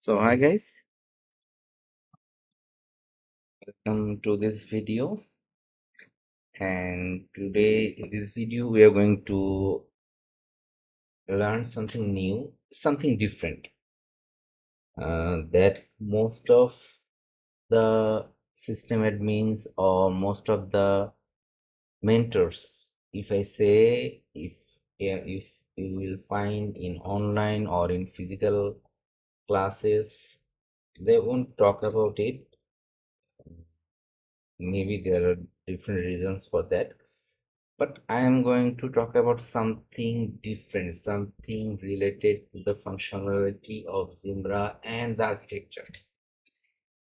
So hi guys, welcome to this video, and today in this video we are going to learn something new, something different that most of the system admins or most of the mentors, if I say, if you will find in online or in physical classes, they won't talk about it. Maybe there are different reasons for that, but I am going to talk about something different, something related to the functionality of Zimbra and the architecture.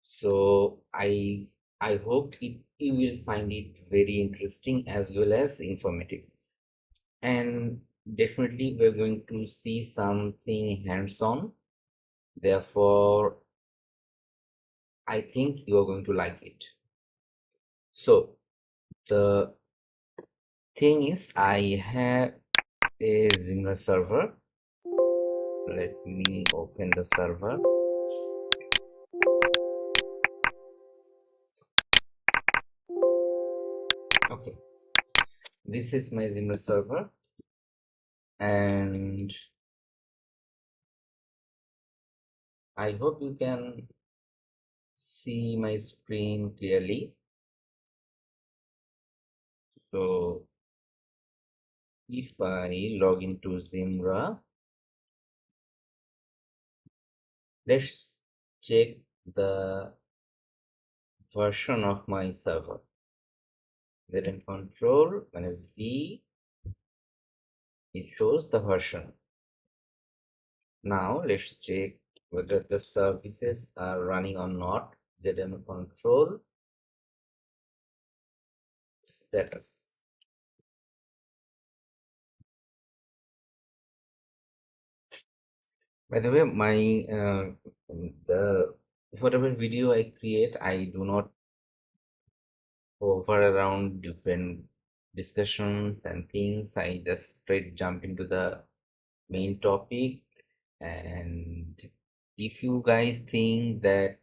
So I hope you will find it very interesting as well as informative, and definitely we're going to see something hands-on. Therefore, I think you are going to like it. So the thing is, I have a Zimbra server. Let me open the server. Okay, this is my Zimbra server, and I hope you can see my screen clearly. So if I log into Zimbra, let's check the version of my server. ZM control minus V, it shows the version. Now let's check whether the services are running or not. ZM control status. By the way, my the whatever video I create, I do not hover around different discussions and things. I just straight jump into the main topic. And if you guys think that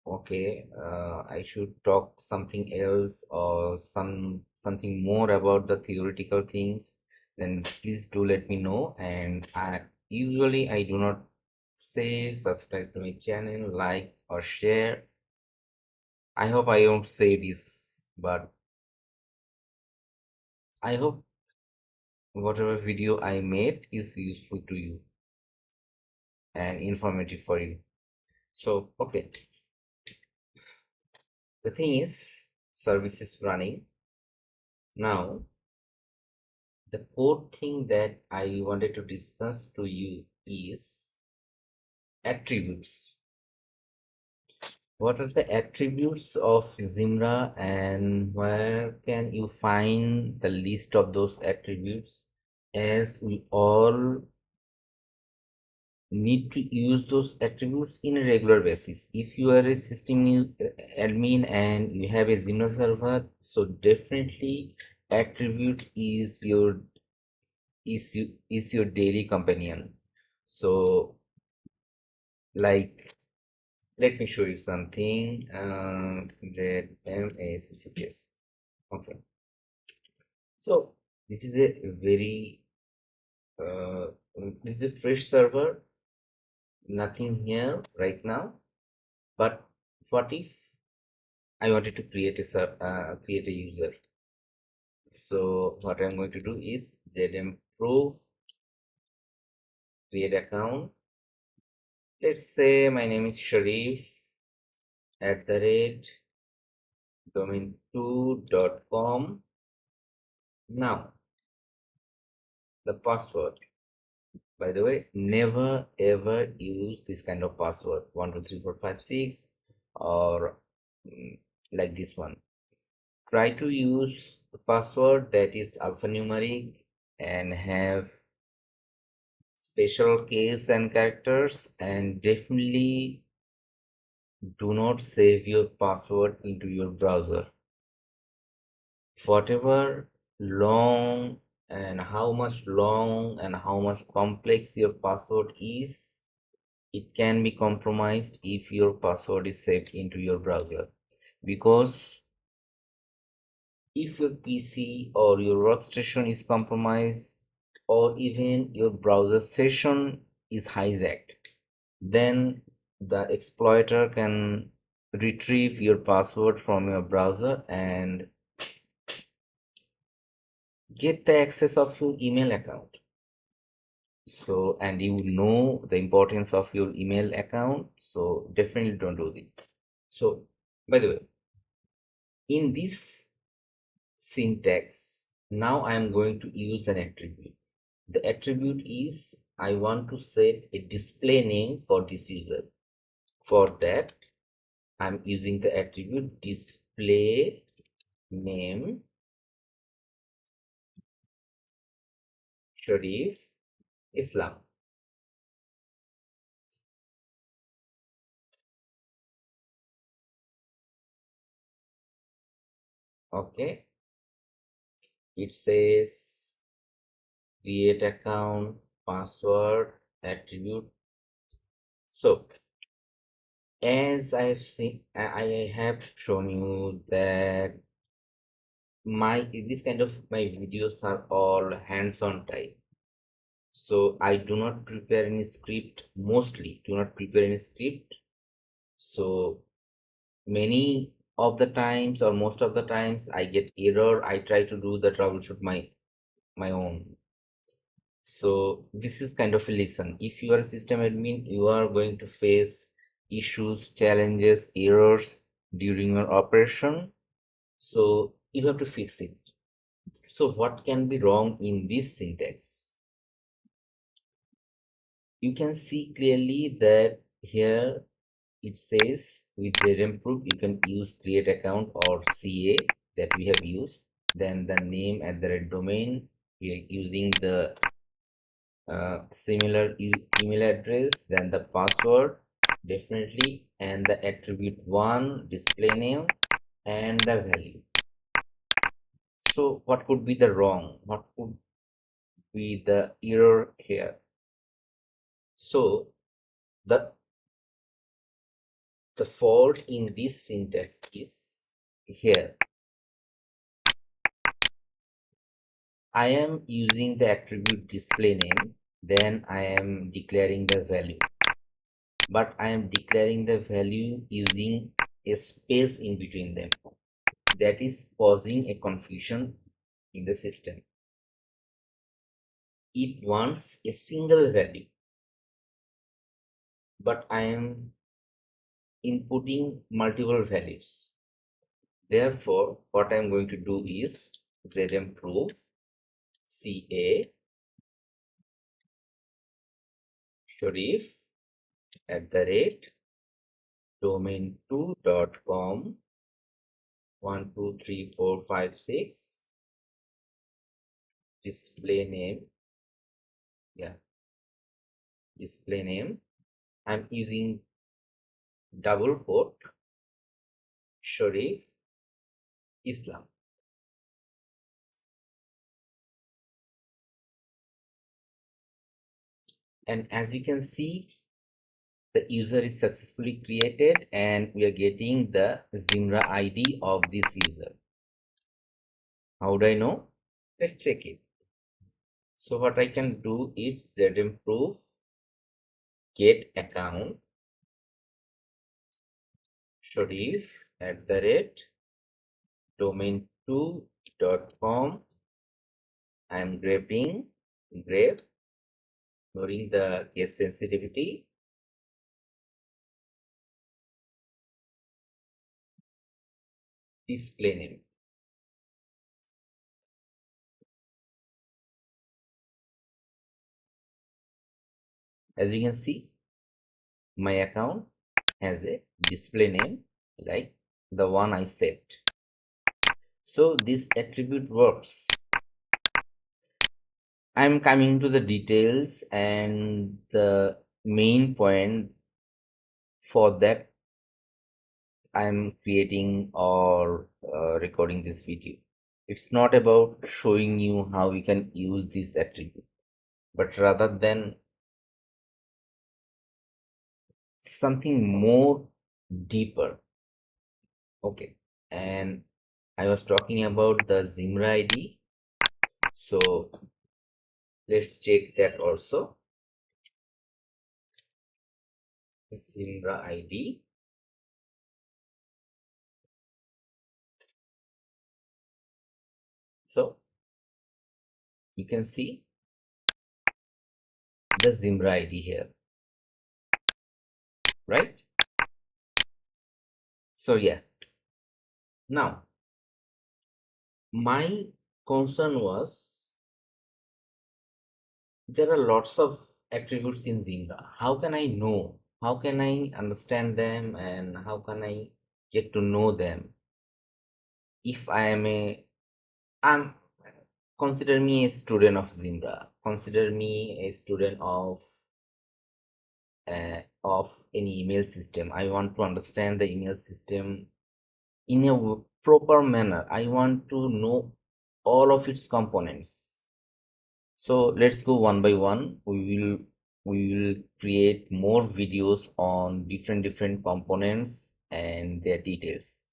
okay, I should talk something else or something more about the theoretical things, then please do let me know. And I do not say subscribe to my channel, like or share. I hope I won't say this, but I hope whatever video I made is useful to you and informative for you. So okay, the thing is, service is running now. The core thing that I wanted to discuss to you is attributes. What are the attributes of Zimbra, and where can you find the list of those attributes, as we all need to use those attributes in a regular basis. If you are a system admin and you have a Zimbra server, so definitely attribute is your daily companion. So like, let me show you something. ZMACCPS. Okay, so this is a very this is a fresh server, nothing here right now. But what if I wanted to create a user? So what I'm going to do is ZM proof create account. Let's say my name is Sharif @ domain2.com. Now the password, by the way, never ever use this kind of password 123456 or like this one. Try to use a password that is alphanumeric and have special case and characters, and definitely do not save your password into your browser. Whatever long and how much long and how much complex your password is, it can be compromised if your password is saved into your browser, because if your PC or your workstation is compromised, or even your browser session is hijacked, then the exploiter can retrieve your password from your browser and get the access of your email account. So, and you know the importance of your email account, so definitely don't do it. So, by the way, in this syntax, now I am going to use an attribute. The attribute is I want to set a display name for this user. For that, I'm using the attribute display name Sharif Islam. Okay, it says create account, password, attribute. So as I've seen, I have shown you that this kind of my videos are all hands-on type. So I do not prepare any script, mostly do not prepare any script. So many of the times or most of the times I get error, I try to do the troubleshoot my own. So this is kind of a lesson. If you are a system admin, you are going to face issues, challenges, errors during your operation. So you have to fix it. So what can be wrong in this syntax? You can see clearly that here it says with ZMproof you can use create account or CA that we have used. Then the name at the red domain, we are using the similar email address, then the password definitely, and the attribute one display name and the value. So what could be the wrong, what could be the error here? So the fault in this syntax is here. I am using the attribute display name, then I am declaring the value, but I am declaring the value using a space in between them. That is causing a confusion in the system. It wants a single value, but I am inputting multiple values. Therefore, what I am going to do is ZMproof CA Sharif @ domain2.com 123456 display name. Yeah, display name. I'm using double quote Sharif Islam. And as you can see, the user is successfully created and we are getting the Zimbra ID of this user. How do I know? Let's check it. So what I can do is ZMproof get account Sharif @ domain2.com. I'm grabbing grep, ignoring the case sensitivity. Display name. As you can see, my account has a display name like the one I set. So this attribute works. I'm coming to the details, and the main point for that I'm creating or recording this video. It's not about showing you how we can use this attribute, but rather than something more deeper. Okay, and I was talking about the Zimbra ID, so let's check that also. Zimbra ID. So you can see the Zimbra ID here, right? So yeah, now my concern was there are lots of attributes in Zimbra. How can I know? How can I understand them and how can I get to know them? If I am I'm consider me a student of Zimbra. Consider me a student of any email system. I want to understand the email system in a proper manner. I want to know all of its components. So let's go one by one. We will create more videos on different components and their details.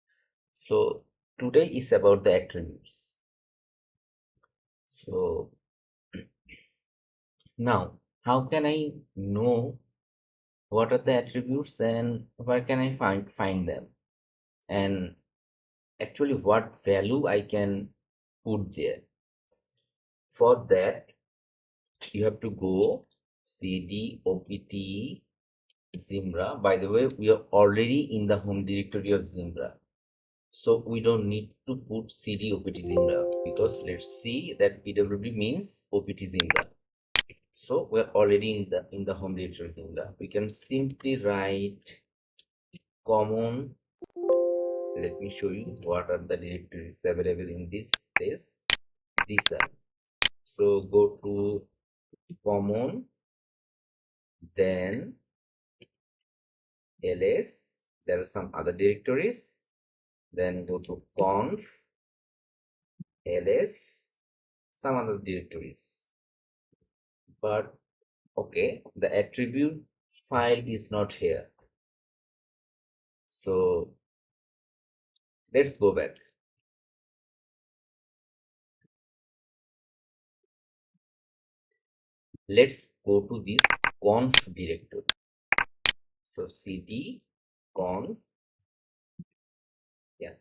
So today is about the attributes. So now how can I know what are the attributes and where can I find them, and actually what value I can put there? For that you have to go cd opt Zimbra. By the way, we are already in the home directory of Zimbra, so we don't need to put cd opt Zimbra, because let's see that pwd means opt Zimbra. So we're already in the home directory of Zimbra. We can simply write common. Let me show you what are the directories available in this place. These are, so go to common, then ls, there are some other directories, then go to conf, ls, some other directories. But okay, the attribute file is not here, so let's go back. Let's go to this conf directory. So cd conf, yeah,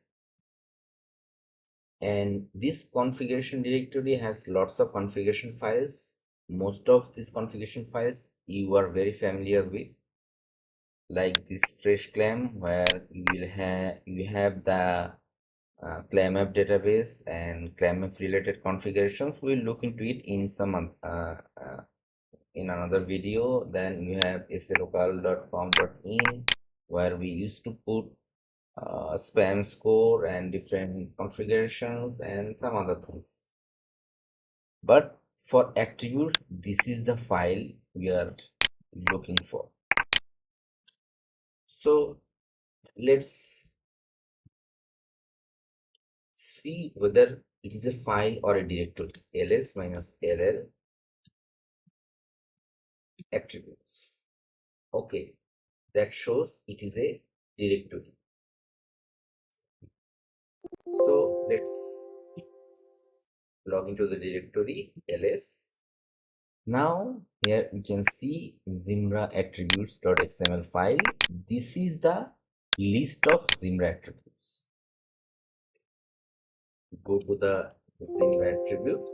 and this configuration directory has lots of configuration files. Most of these configuration files you are very familiar with, like this fresh clam, where you have the clam app database and clam app related configurations. We'll look into it in some in another video. Then you have slocal.com.in, where we used to put spam score and different configurations and some other things. But for attributes, this is the file we are looking for. So let's see whether it is a file or a directory. ls minus ll attributes. Okay, that shows it is a directory. So let's log into the directory ls. Now here we can see Zimbra attributes.xml file. This is the list of Zimbra attributes. Go to the Zimbra attributes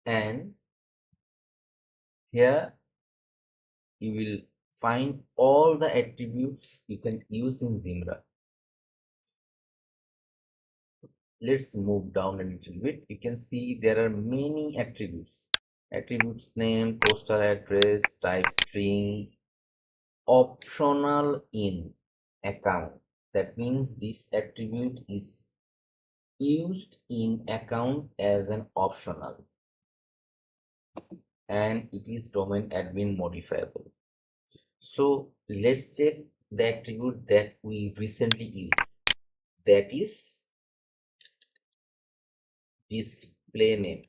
and here you will find all the attributes you can use in Zimbra. Let's move down a little bit. You can see there are many attributes. Attributes name, postal address, type string, optional in account. That means this attribute is used in account as an optional, and it is domain admin modifiable. So let's check the attribute that we recently used, that is display name.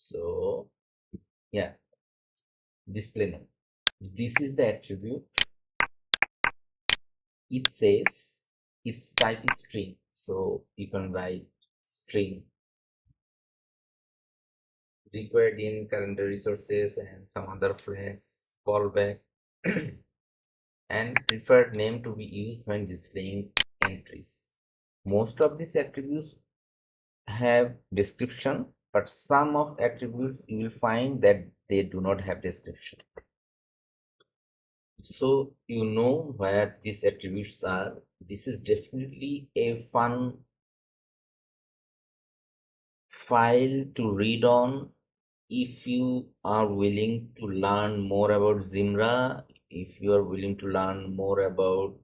So yeah, display name. This is the attribute. It says its type is string, so you can write string required in calendar resources and some other flags, callback, and preferred name to be used when displaying entries. Most of these attributes have description, but some of attributes you will find that they do not have description. So you know where these attributes are. This is definitely a fun file to read on if you are willing to learn more about Zimbra, if you are willing to learn more about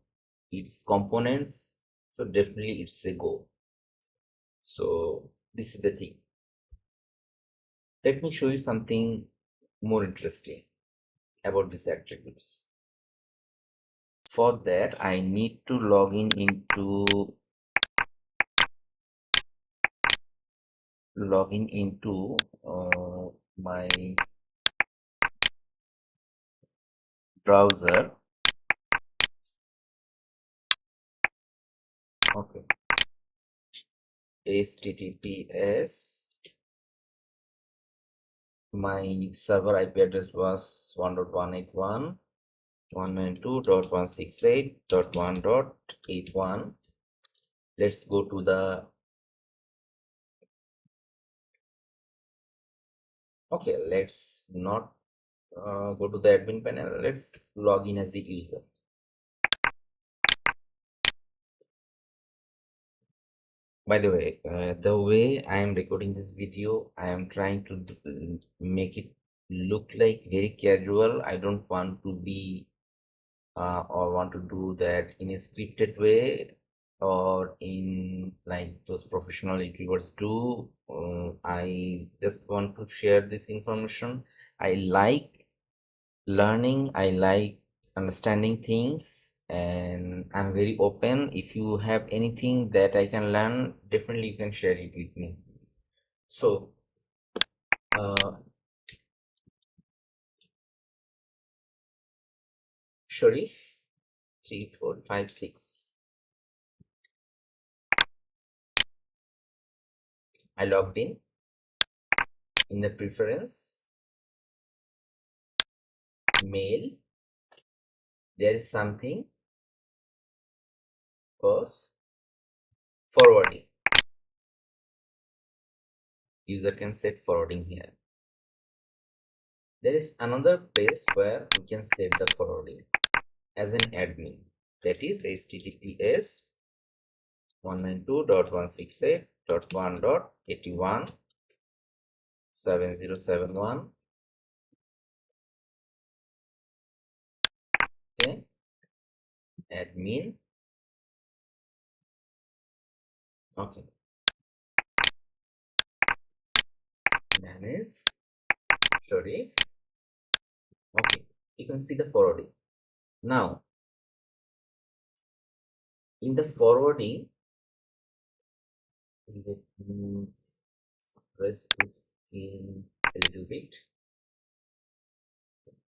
its components. So definitely it's a go. So this is the thing. Let me show you something more interesting about these attributes. For that, I need to log into my browser. Okay, HTTPS. My server IP address was 1.181.192.168.1.81. Let's go to the okay. Let's not go to the admin panel. Let's log in as a user. By the way I am recording this video, I am trying to make it look like very casual. I don't want to be or want to do that in a scripted way or in like those professional YouTubers do. I just want to share this information. I like learning, I like understanding things, and I'm very open. If you have anything that I can learn, definitely you can share it with me. So Sharif 3456, I logged in the preference mail. There is something called forwarding. User can set forwarding here. There is another place where we can set the forwarding as an admin, that is https 192.168.1.81.7071. Okay, admin. Okay, manage. Sorry. Okay, you can see the forwarding. Now in the forwarding, let me press this in a little bit.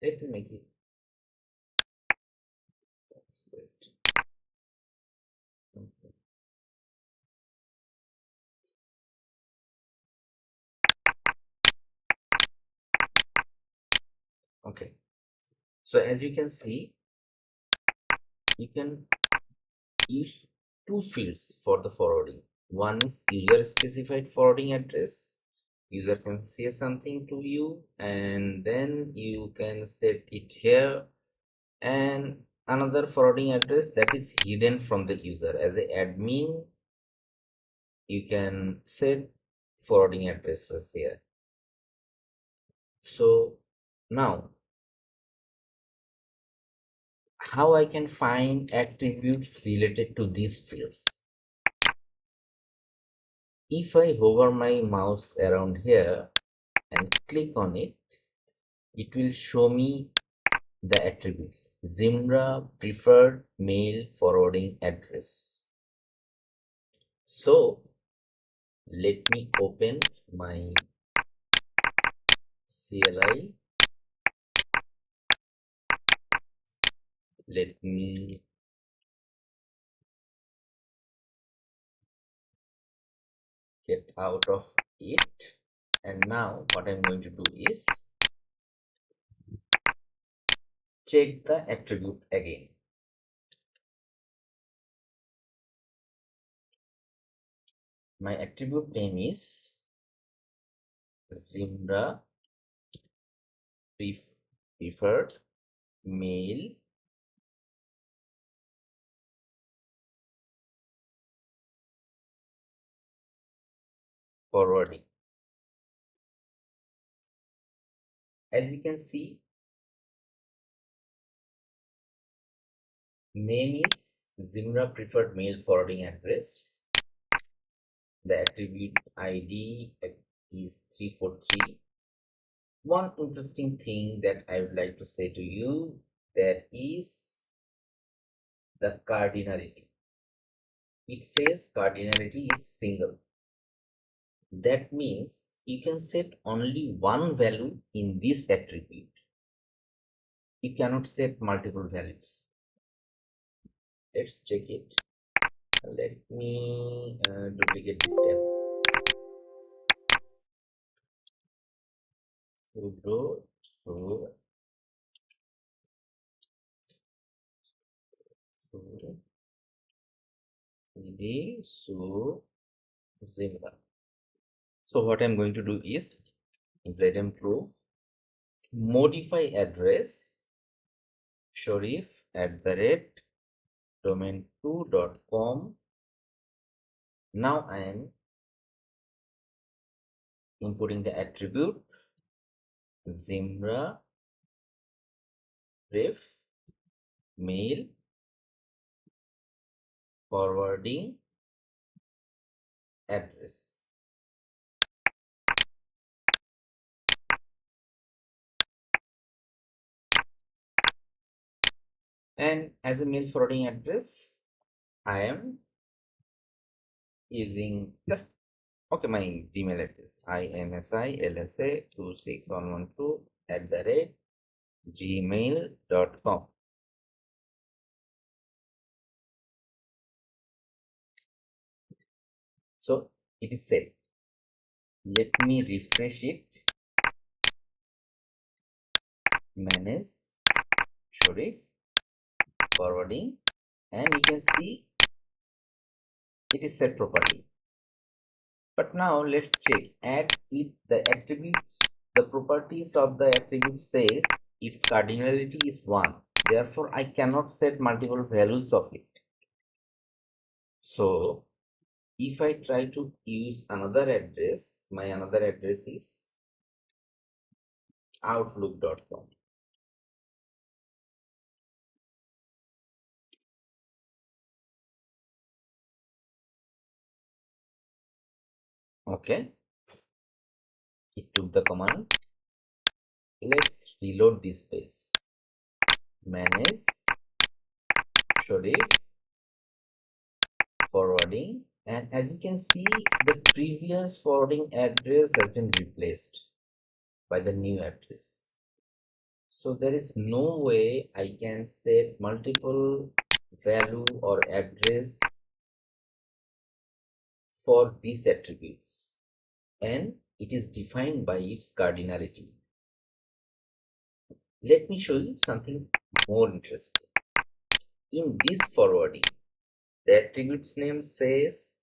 Let me make it pressed. Okay, so as you can see, you can use two fields for the forwarding. One is user specified forwarding address. User can say something to you and then you can set it here, and another forwarding address that is hidden from the user. As an admin, you can set forwarding addresses here. So now how I can find attributes related to these fields? If I hover my mouse around here and click on it, it will show me the attributes. Zimbra preferred mail forwarding address. So let me open my CLI. Let me get out of it. And now what I'm going to do is check the attribute again. My attribute name is Zimbra preferred mail forwarding. As we can see, name is Zimbra preferred mail forwarding address. The attribute ID is 343. One interesting thing that I would like to say to you, that is the cardinality. It says cardinality is single. That means you can set only one value in this attribute. You cannot set multiple values. Let's check it. Let me duplicate this tab. Zimbra. So what I'm going to do is zimprove modify address sharif@domain2.com. Now I am inputting the attribute Zimbra ref mail forwarding address. And as a mail forwarding address, I am using just my Gmail address imsilsa26112@gmail.com. So it is set. Let me refresh it. Manage Sharif forwarding, and you can see it is set properly. But now let's check add it the attributes. The properties of the attribute says its cardinality is 1. Therefore, I cannot set multiple values of it. So if I try to use another address, my another address is outlook.com. Okay, it took the command. Let's reload this page. Manage Sharif forwarding, and as you can see, the previous forwarding address has been replaced by the new address. So there is no way I can set multiple value or address for these attributes, and it is defined by its cardinality. Let me show you something more interesting. In this forwarding, the attribute's name says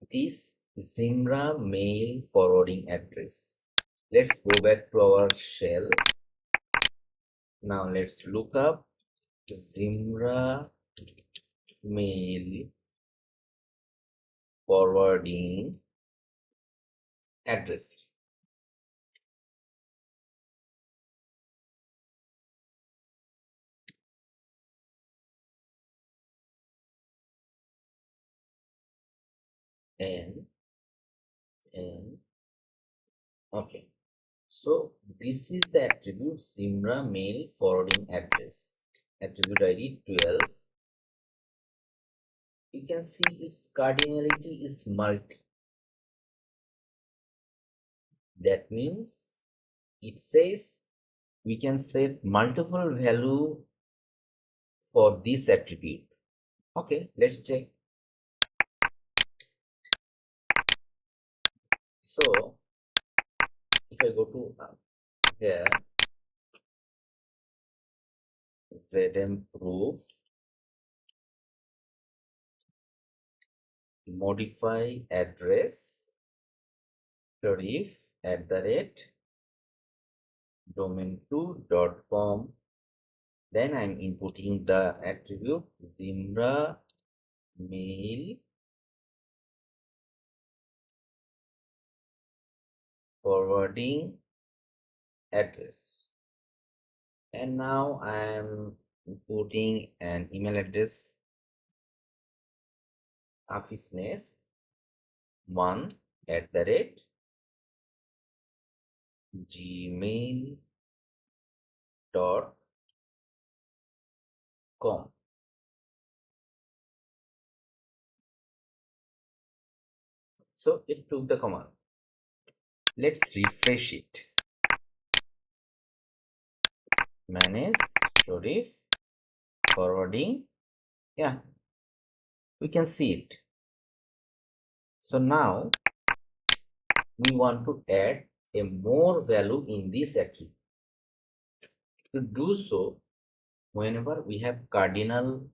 it is Zimbra mail forwarding address. Let's go back to our shell. Now let's look up Zimbra mail forwarding address. And okay, so this is the attribute Zimbra mail forwarding address. Attribute ID 12. You can see its cardinality is multi. That means it says we can set multiple value for this attribute. Okay, let's check. So if I go to here, zmproof, modify address tarif at the rate domain2.com, then I'm inputting the attribute Zimbra mail forwarding address, and now I'm putting an email address office nest 1@gmail.com. So it took the command. Let's refresh it. Manage storage forwarding. Yeah, we can see it. So now we want to add a more value in this attribute. To do so, whenever we have cardinal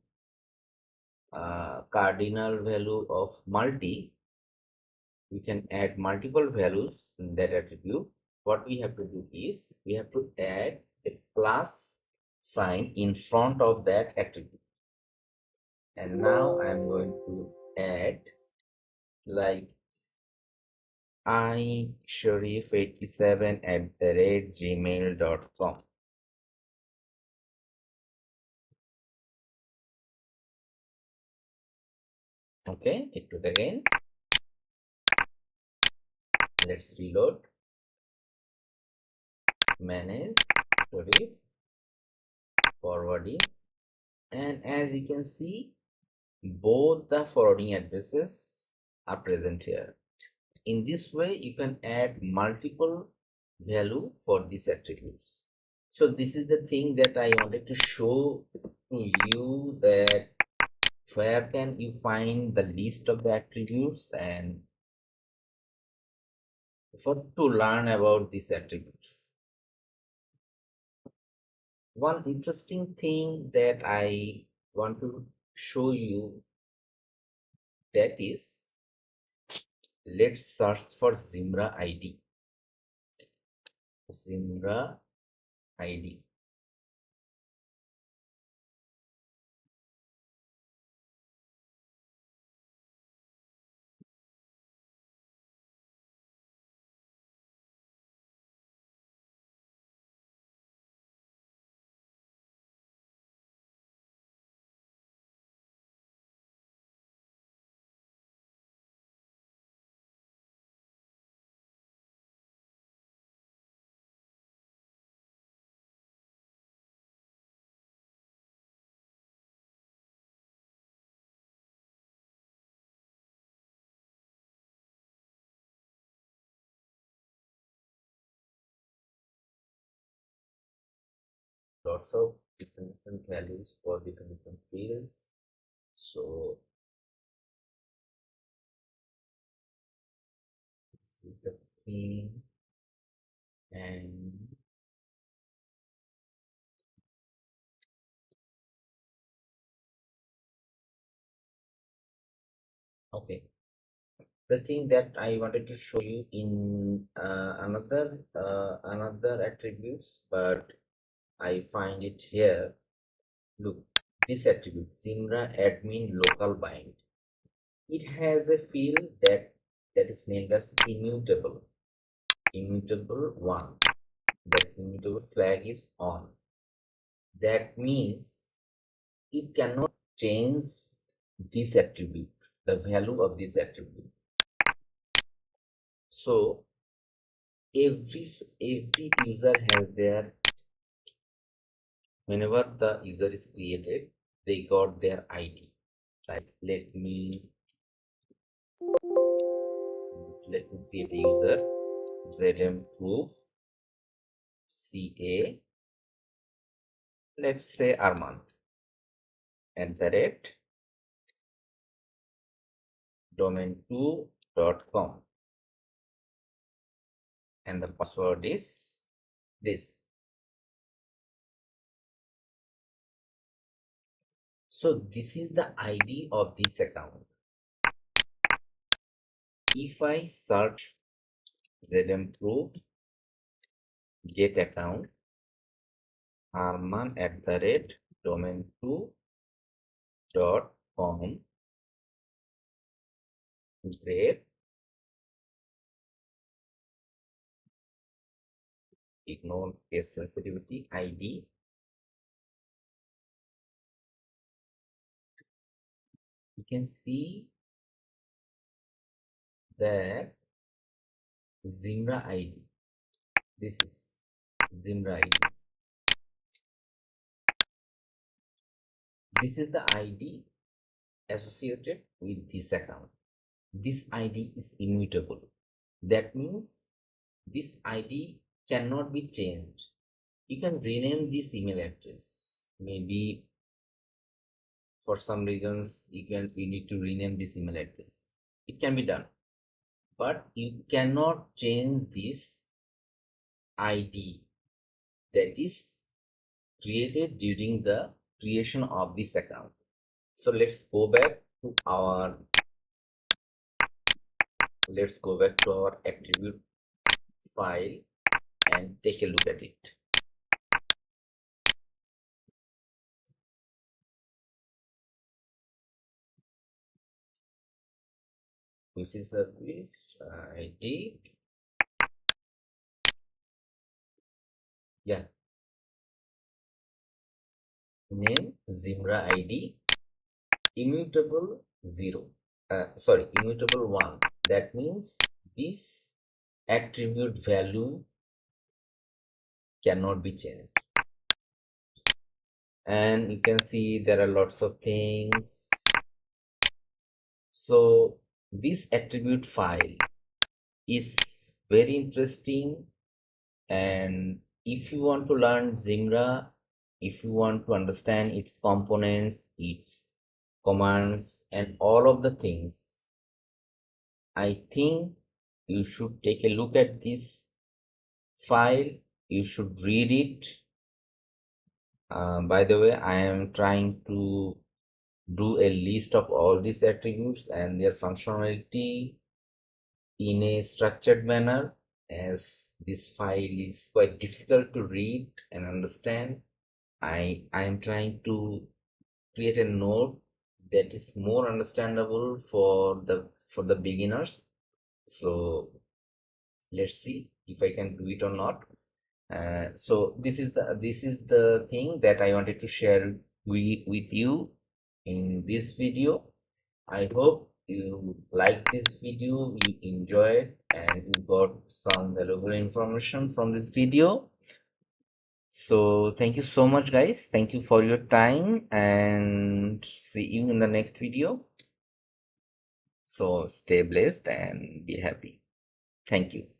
value of multi, we can add multiple values in that attribute. What we have to do is we have to add a plus sign in front of that attribute. And now I'm going to add like isharif87@gmail.com. Okay, it took again. Let's reload. Manage storage forwarding, and as you can see, both the forwarding addresses are present here. In this way, you can add multiple value for these attributes. So this is the thing that I wanted to show to you, that where can you find the list of the attributes and for to learn about these attributes. One interesting thing that I want to show you, that is, let's search for Zimbra ID. Zimbra ID. Lots of different values for different fields. So this is the thing, and okay, the thing that I wanted to show you in another attributes, but I find it here. Look, this attribute Zimbra admin local bind. It has a field that is named as immutable. Immutable one. That immutable flag is on. That means it cannot change this attribute, the value of this attribute. So every user has their, whenever the user is created, they got their ID. Like let me create a user, zmproof CA, let's say Arman, @ domain2.com, and the password is this. So this is the ID of this account. If I search ZMprove get account Arman @ domain2.com, great, ignore case sensitivity ID. You can see that Zimbra ID. This is Zimbra ID. This is the ID associated with this account. This ID is immutable. That means this ID cannot be changed. You can rename this email address. Maybe for some reasons you need to rename this email address. It can be done, but you cannot change this ID that is created during the creation of this account. So let's go back to our attribute file and take a look at it. Which is service ID. Yeah, name Zimbra ID, immutable 0, immutable 1. That means this attribute value cannot be changed. And you can see there are lots of things. So this attribute file is very interesting, and if you want to learn Zimbra, if you want to understand its components, its commands, and all of the things, I think you should take a look at this file. You should read it. By the way, I am trying to do a list of all these attributes and their functionality in a structured manner, as this file is quite difficult to read and understand. I am trying to create a note that is more understandable for the beginners. So let's see if I can do it or not. So this is the thing that I wanted to share with you in this video. I hope you like this video, you enjoyed, and you got some valuable information from this video. So thank you so much, guys. Thank you for your time, and see you in the next video. So stay blessed and be happy. Thank you.